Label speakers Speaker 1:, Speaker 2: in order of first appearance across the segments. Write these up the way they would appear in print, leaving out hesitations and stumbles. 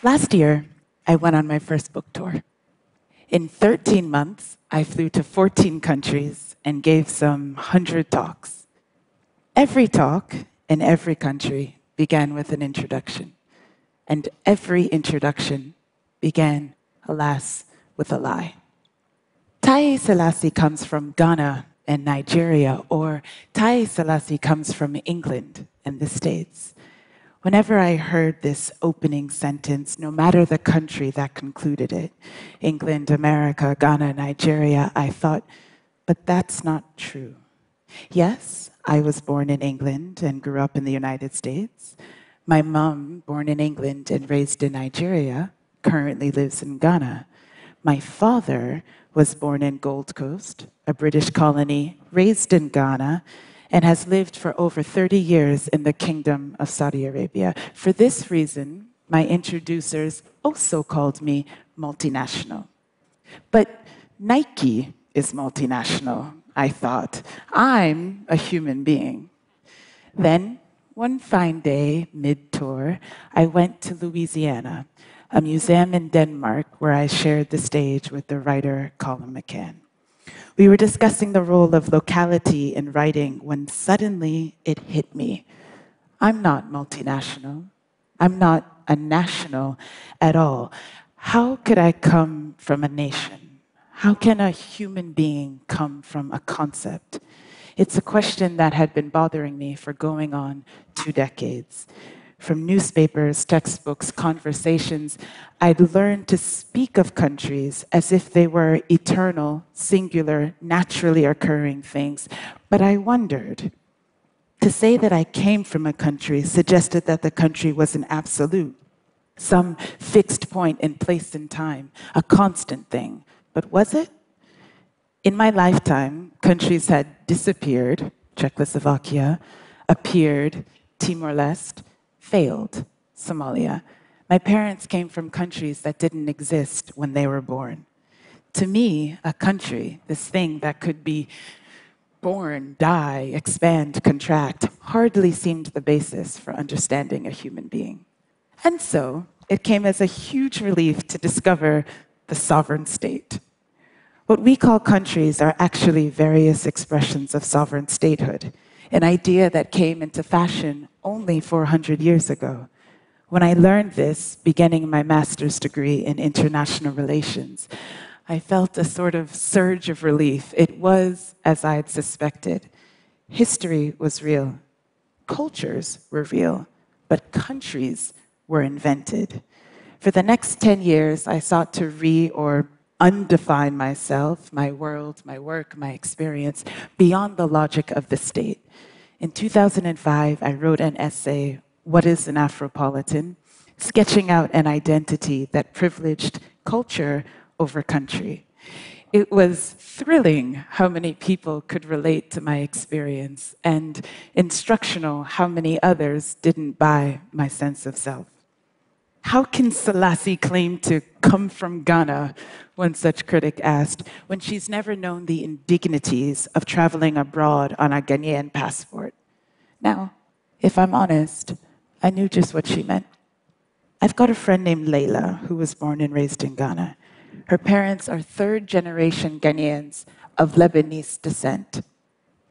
Speaker 1: Last year, I went on my first book tour. In 13 months, I flew to 14 countries and gave some 100 talks. Every talk in every country began with an introduction. And every introduction began, alas, with a lie. Haile Selassie comes from Ghana and Nigeria, or Haile Selassie comes from England and the States. Whenever I heard this opening sentence, no matter the country that concluded it, England, America, Ghana, Nigeria, I thought, but that's not true. Yes, I was born in England and grew up in the United States. My mom, born in England and raised in Nigeria, currently lives in Ghana. My father was born in Gold Coast, a British colony, raised in Ghana, and has lived for over 30 years in the Kingdom of Saudi Arabia. For this reason, my introducers also called me multinational. But Nike is multinational, I thought. I'm a human being. Then, one fine day, mid-tour, I went to Louisiana, a museum in Denmark where I shared the stage with the writer Colin McCann. We were discussing the role of locality in writing when suddenly it hit me. I'm not multinational. I'm not a national at all. How could I come from a nation? How can a human being come from a concept? It's a question that had been bothering me for going on 2 decades. From newspapers, textbooks, conversations, I'd learned to speak of countries as if they were eternal, singular, naturally occurring things. But I wondered, to say that I came from a country suggested that the country was an absolute, some fixed point in place and time, a constant thing. But was it? In my lifetime, countries had disappeared, Czechoslovakia, appeared, Timor-Leste, failed, Somalia. My parents came from countries that didn't exist when they were born. To me, a country, this thing that could be born, die, expand, contract, hardly seemed the basis for understanding a human being. And so, it came as a huge relief to discover the sovereign state. What we call countries are actually various expressions of sovereign statehood, an idea that came into fashion only 400 years ago. When I learned this, beginning my master's degree in international relations, I felt a sort of surge of relief. It was as I had suspected. History was real. Cultures were real. But countries were invented. For the next 10 years, I sought to undefine myself, my world, my work, my experience, beyond the logic of the state. In 2005, I wrote an essay, What is an Afropolitan?, sketching out an identity that privileged culture over country. It was thrilling how many people could relate to my experience, and instructional how many others didn't buy my sense of self. How can Selassie claim to come from Ghana, one such critic asked, when she's never known the indignities of traveling abroad on a Ghanaian passport? Now, if I'm honest, I knew just what she meant. I've got a friend named Layla who was born and raised in Ghana. Her parents are third-generation Ghanaians of Lebanese descent.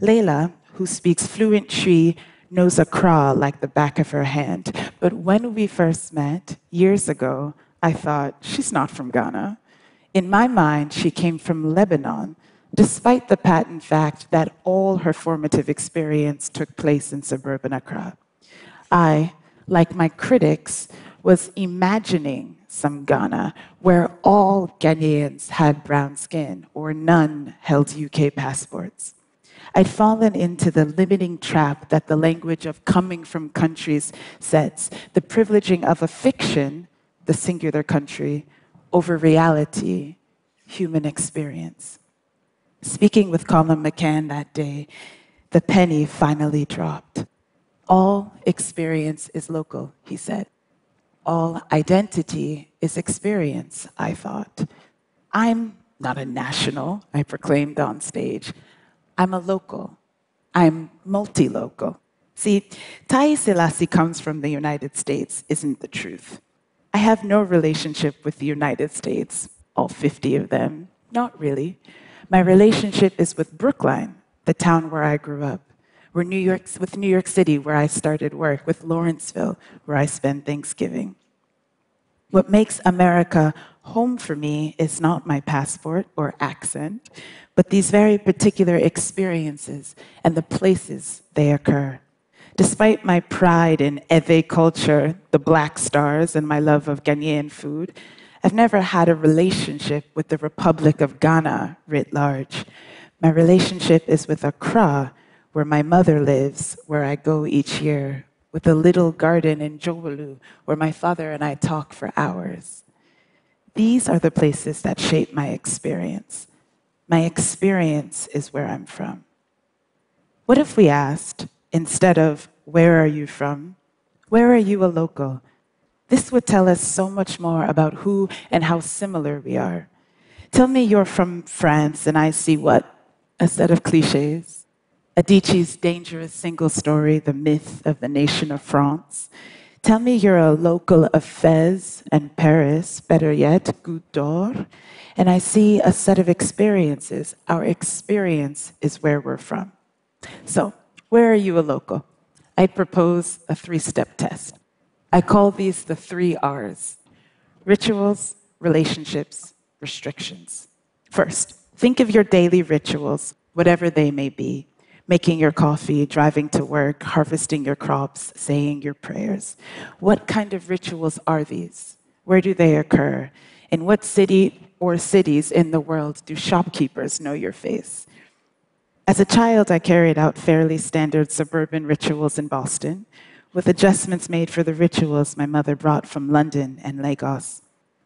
Speaker 1: Layla, who speaks fluent Twi, knows Accra like the back of her hand. But when we first met, years ago, I thought, she's not from Ghana. In my mind, she came from Lebanon, despite the patent fact that all her formative experience took place in suburban Accra. I, like my critics, was imagining some Ghana where all Ghanaians had brown skin or none held UK passports. I'd fallen into the limiting trap that the language of coming from countries sets, the privileging of a fiction, the singular country, over reality, human experience. Speaking with Colin McCann that day, the penny finally dropped. All experience is local, he said. All identity is experience, I thought. I'm not a national, I proclaimed on stage. I'm a local. I'm multi-local. See, Haile Selassie comes from the United States isn't the truth. I have no relationship with the United States, all 50 of them. Not really. My relationship is with Brookline, the town where I grew up, with New York City, where I started work, with Lawrenceville, where I spend Thanksgiving. What makes America home for me is not my passport or accent, but these very particular experiences and the places they occur. Despite my pride in Ewe culture, the Black Stars, and my love of Ghanaian food, I've never had a relationship with the Republic of Ghana writ large. My relationship is with Accra, where my mother lives, where I go each year, with a little garden in Jowolu, where my father and I talk for hours. These are the places that shape my experience. My experience is where I'm from. What if we asked, instead of, where are you from? Where are you a local? This would tell us so much more about who and how similar we are. Tell me you're from France and I see what? A set of cliches. Adichie's dangerous single story, the myth of the nation of France. Tell me you're a local of Fez and Paris, better yet, Goutte d'Or, and I see a set of experiences. Our experience is where we're from. So, where are you a local? I'd propose a 3-step test. I call these the 3 R's: rituals, relationships, restrictions. First, think of your daily rituals, whatever they may be. Making your coffee, driving to work, harvesting your crops, saying your prayers. What kind of rituals are these? Where do they occur? In what city or cities in the world do shopkeepers know your face? As a child, I carried out fairly standard suburban rituals in Boston, with adjustments made for the rituals my mother brought from London and Lagos.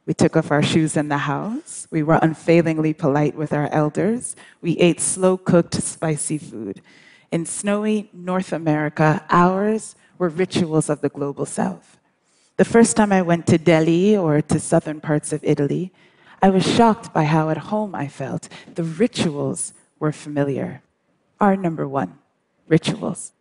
Speaker 1: We took off our shoes in the house. We were unfailingly polite with our elders. We ate slow-cooked, spicy food. In snowy North America, ours were rituals of the global South. The first time I went to Delhi or to southern parts of Italy, I was shocked by how at home I felt. The rituals were familiar. R number 1, rituals.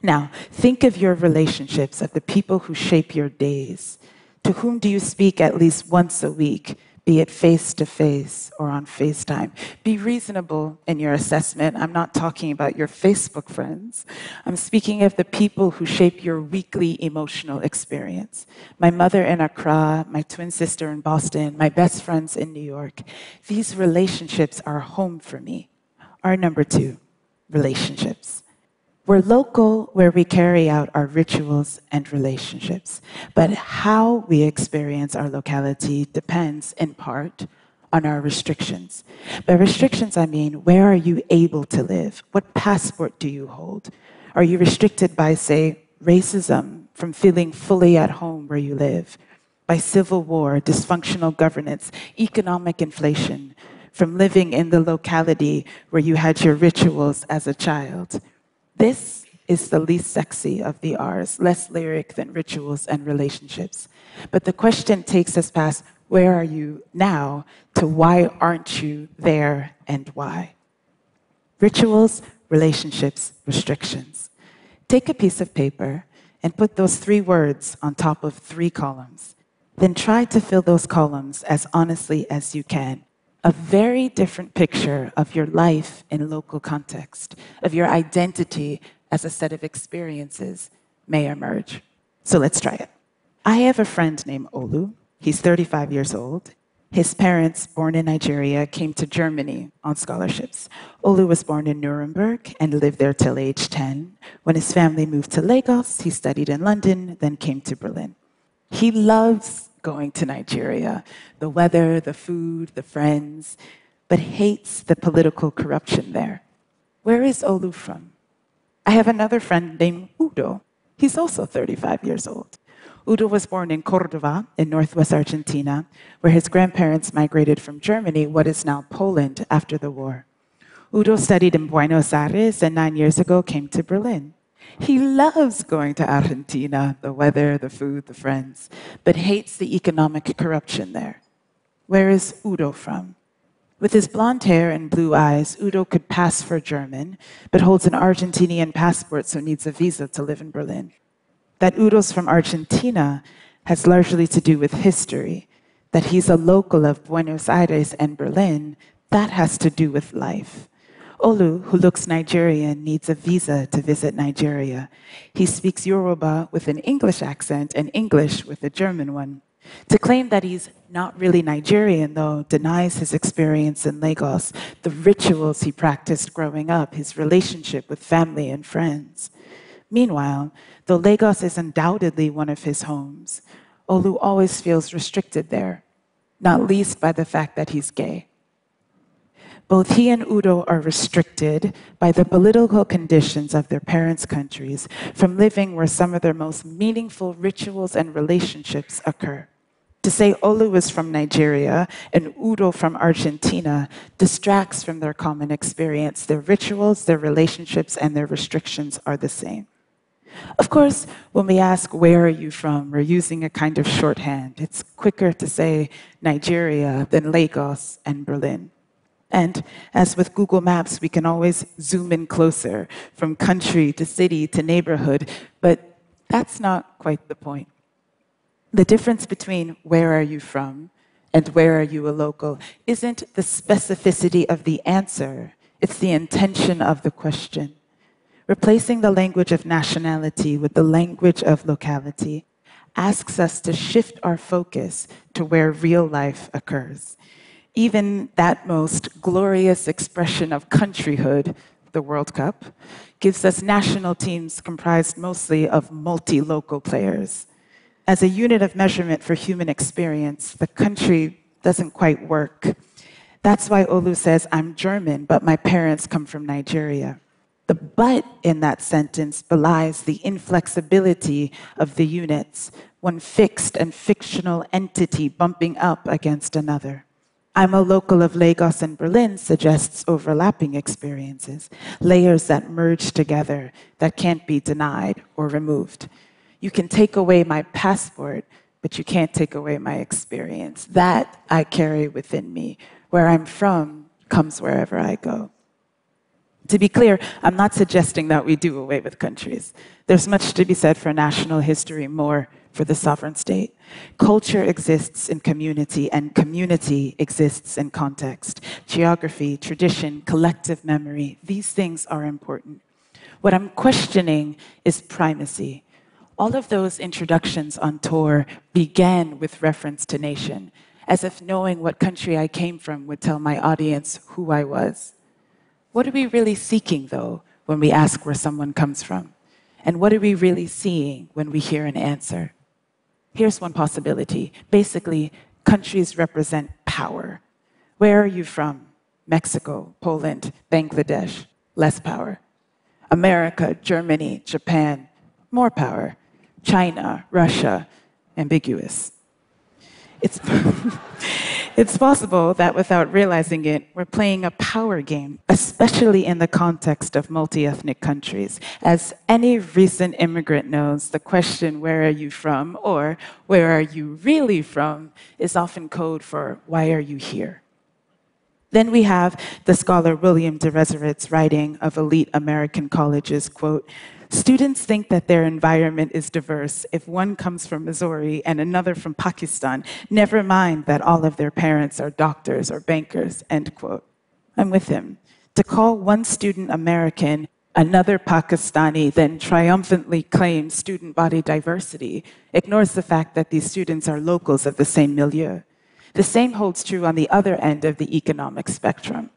Speaker 1: Now, think of your relationships, of the people who shape your days. To whom do you speak at least once a week, be it face-to-face or on FaceTime? Be reasonable in your assessment. I'm not talking about your Facebook friends. I'm speaking of the people who shape your weekly emotional experience. My mother in Accra, my twin sister in Boston, my best friends in New York. These relationships are home for me. Our number 2, relationships. We're local where we carry out our rituals and relationships, but how we experience our locality depends in part on our restrictions. By restrictions, I mean, where are you able to live? What passport do you hold? Are you restricted by, say, racism, from feeling fully at home where you live? By civil war, dysfunctional governance, economic inflation, from living in the locality where you had your rituals as a child? This is the least sexy of the R's, less lyric than rituals and relationships. But the question takes us past where are you now to why aren't you there and why? Rituals, relationships, restrictions. Take a piece of paper and put those 3 words on top of 3 columns. Then try to fill those columns as honestly as you can. A very different picture of your life in local context, of your identity as a set of experiences may emerge. So let's try it. I have a friend named Olu. He's 35 years old. His parents, born in Nigeria, came to Germany on scholarships. Olu was born in Nuremberg and lived there till age 10. When his family moved to Lagos, he studied in London, then came to Berlin. He loves going to Nigeria, the weather, the food, the friends, but hates the political corruption there. Where is Olu from? I have another friend named Udo. He's also 35 years old. Udo was born in Córdoba, in northwest Argentina, where his grandparents migrated from Germany, what is now Poland, after the war. Udo studied in Buenos Aires and 9 years ago came to Berlin. He loves going to Argentina, the weather, the food, the friends, but hates the economic corruption there. Where is Udo from? With his blonde hair and blue eyes, Udo could pass for German, but holds an Argentinian passport, so needs a visa to live in Berlin. That Udo's from Argentina has largely to do with history. That he's a local of Buenos Aires and Berlin, that has to do with life. Olu, who looks Nigerian, needs a visa to visit Nigeria. He speaks Yoruba with an English accent and English with a German one. To claim that he's not really Nigerian, though, denies his experience in Lagos, the rituals he practiced growing up, his relationship with family and friends. Meanwhile, though Lagos is undoubtedly one of his homes, Olu always feels restricted there, not least by the fact that he's gay. Both he and Udo are restricted by the political conditions of their parents' countries from living where some of their most meaningful rituals and relationships occur. To say Olu is from Nigeria and Udo from Argentina distracts from their common experience. Their rituals, their relationships, and their restrictions are the same. Of course, when we ask, where are you from, we're using a kind of shorthand. It's quicker to say Nigeria than Lagos and Berlin. And as with Google Maps, we can always zoom in closer from country to city to neighborhood, but that's not quite the point. The difference between where are you from and where are you a local isn't the specificity of the answer, it's the intention of the question. Replacing the language of nationality with the language of locality asks us to shift our focus to where real life occurs. Even that most glorious expression of countryhood, the World Cup, gives us national teams comprised mostly of multi-local players. As a unit of measurement for human experience, the country doesn't quite work. That's why Olu says, I'm German, but my parents come from Nigeria. The but in that sentence belies the inflexibility of the units, one fixed and fictional entity bumping up against another. I'm a local of Lagos and Berlin suggests overlapping experiences, layers that merge together, that can't be denied or removed. You can take away my passport, but you can't take away my experience. That I carry within me. Where I'm from comes wherever I go. To be clear, I'm not suggesting that we do away with countries. There's much to be said for national history, more for the sovereign state. Culture exists in community, and community exists in context. Geography, tradition, collective memory, these things are important. What I'm questioning is primacy. All of those introductions on tour began with reference to nation, as if knowing what country I came from would tell my audience who I was. What are we really seeking, though, when we ask where someone comes from? And what are we really seeing when we hear an answer? Here's one possibility. Basically, countries represent power. Where are you from? Mexico, Poland, Bangladesh, less power. America, Germany, Japan, more power. China, Russia, ambiguous. It's possible that without realizing it, we're playing a power game, especially in the context of multi-ethnic countries. As any recent immigrant knows, the question, where are you from, or where are you really from, is often code for, why are you here? Then we have the scholar William de Reseret's writing of elite American colleges, quote, students think that their environment is diverse if one comes from Missouri and another from Pakistan, never mind that all of their parents are doctors or bankers, end quote. I'm with him. To call one student American, another Pakistani, then triumphantly claim student body diversity ignores the fact that these students are locals of the same milieu. The same holds true on the other end of the economic spectrum.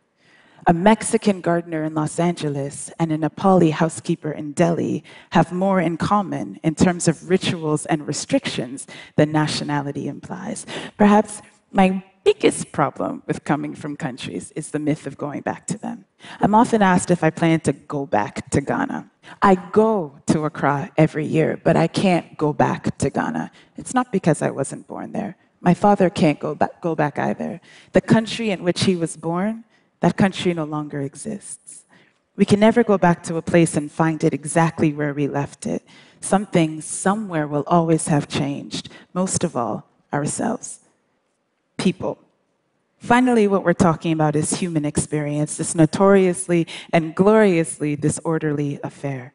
Speaker 1: A Mexican gardener in Los Angeles and a Nepali housekeeper in Delhi have more in common in terms of rituals and restrictions than nationality implies. Perhaps my biggest problem with coming from countries is the myth of going back to them. I'm often asked if I plan to go back to Ghana. I go to Accra every year, but I can't go back to Ghana. It's not because I wasn't born there. My father can't go back either. The country in which he was born, that country no longer exists. We can never go back to a place and find it exactly where we left it. Something somewhere will always have changed, most of all, ourselves. People. Finally, what we're talking about is human experience, this notoriously and gloriously disorderly affair.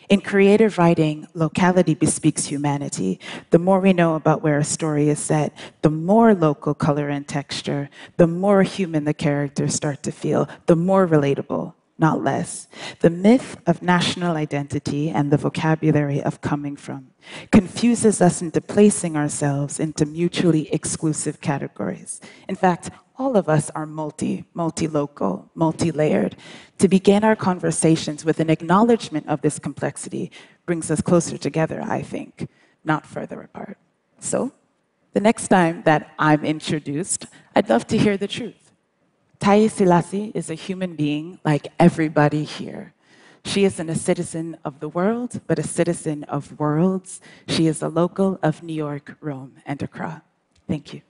Speaker 1: In creative writing, locality bespeaks humanity. The more we know about where a story is set, the more local color and texture, the more human the characters start to feel, the more relatable, not less. The myth of national identity and the vocabulary of coming from confuses us into placing ourselves into mutually exclusive categories. In fact, all of us are multi-local, multi-layered. To begin our conversations with an acknowledgement of this complexity brings us closer together, I think, not further apart. So, the next time that I'm introduced, I'd love to hear the truth. Taye Selassie is a human being like everybody here. She isn't a citizen of the world, but a citizen of worlds. She is a local of New York, Rome, and Accra. Thank you.